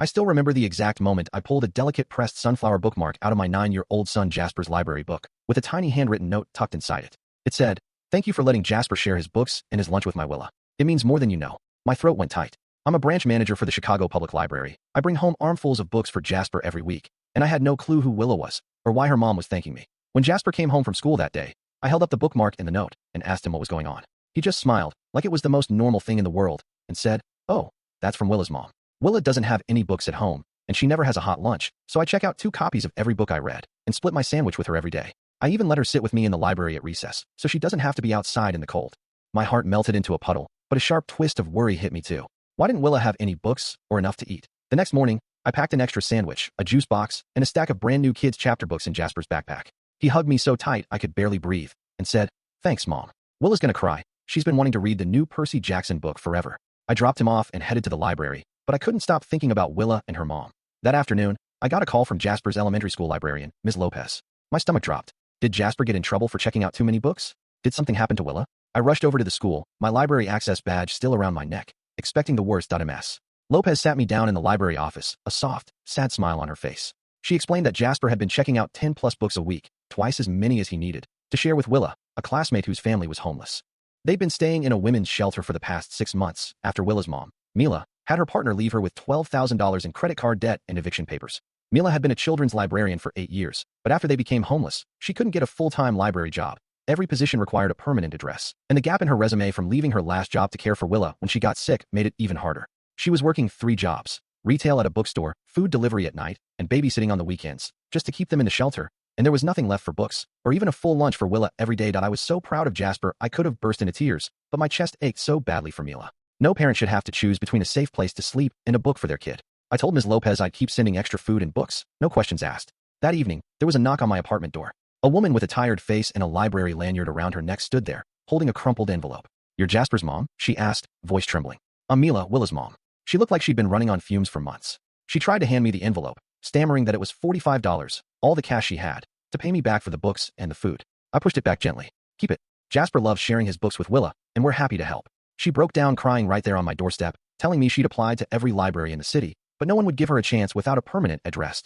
I still remember the exact moment I pulled a delicate pressed sunflower bookmark out of my 9-year-old son Jasper's library book, with a tiny handwritten note tucked inside it. It said, "Thank you for letting Jasper share his books and his lunch with my Willa. It means more than you know." My throat went tight. I'm a branch manager for the Chicago Public Library. I bring home armfuls of books for Jasper every week, and I had no clue who Willa was, or why her mom was thanking me. When Jasper came home from school that day, I held up the bookmark in the note and asked him what was going on. He just smiled, like it was the most normal thing in the world, and said, "Oh, that's from Willa's mom. Willa doesn't have any books at home, and she never has a hot lunch, so I check out 2 copies of every book I read, and split my sandwich with her every day. I even let her sit with me in the library at recess, so she doesn't have to be outside in the cold." My heart melted into a puddle, but a sharp twist of worry hit me too. Why didn't Willa have any books or enough to eat? The next morning, I packed an extra sandwich, a juice box, and a stack of brand new kids' chapter books in Jasper's backpack. He hugged me so tight I could barely breathe, and said, "Thanks, Mom. Willa's gonna cry. She's been wanting to read the new Percy Jackson book forever." I dropped him off and headed to the library, but I couldn't stop thinking about Willa and her mom. That afternoon, I got a call from Jasper's elementary school librarian, Ms. Lopez. My stomach dropped. Did Jasper get in trouble for checking out too many books? Did something happen to Willa? I rushed over to the school, my library access badge still around my neck, expecting the worst.ms. Lopez sat me down in the library office, a soft, sad smile on her face. She explained that Jasper had been checking out 10+ books a week, twice as many as he needed, to share with Willa, a classmate whose family was homeless. They'd been staying in a women's shelter for the past 6 months after Willa's mom, Mila, had her partner leave her with $12,000 in credit card debt and eviction papers. Mila had been a children's librarian for 8 years, but after they became homeless, she couldn't get a full-time library job. Every position required a permanent address, and the gap in her resume from leaving her last job to care for Willa when she got sick made it even harder. She was working 3 jobs, retail at a bookstore, food delivery at night, and babysitting on the weekends, just to keep them in the shelter, and there was nothing left for books, or even a full lunch for Willa every day. I was so proud of Jasper I could have burst into tears, but my chest ached so badly for Mila. No parent should have to choose between a safe place to sleep and a book for their kid. I told Ms. Lopez I'd keep sending extra food and books, no questions asked. That evening, there was a knock on my apartment door. A woman with a tired face and a library lanyard around her neck stood there, holding a crumpled envelope. "You're Jasper's mom?" she asked, voice trembling. "I'm Mila, Willa's mom." She looked like she'd been running on fumes for months. She tried to hand me the envelope, stammering that it was $45, all the cash she had, to pay me back for the books and the food. I pushed it back gently. "Keep it. Jasper loves sharing his books with Willa, and we're happy to help." She broke down crying right there on my doorstep, telling me she'd applied to every library in the city, but no one would give her a chance without a permanent address.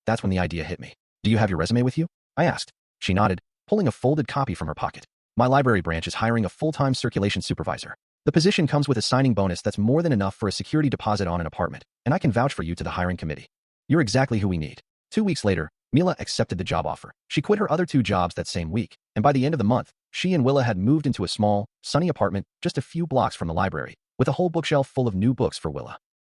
That's when the idea hit me. "Do you have your resume with you?" I asked. She nodded, pulling a folded copy from her pocket. "My library branch is hiring a full-time circulation supervisor. The position comes with a signing bonus that's more than enough for a security deposit on an apartment, and I can vouch for you to the hiring committee. You're exactly who we need." 2 weeks later, Mila accepted the job offer. She quit her other 2 jobs that same week, and by the end of the month, she and Willa had moved into a small, sunny apartment just a few blocks from the library, with a whole bookshelf full of new books for Willa.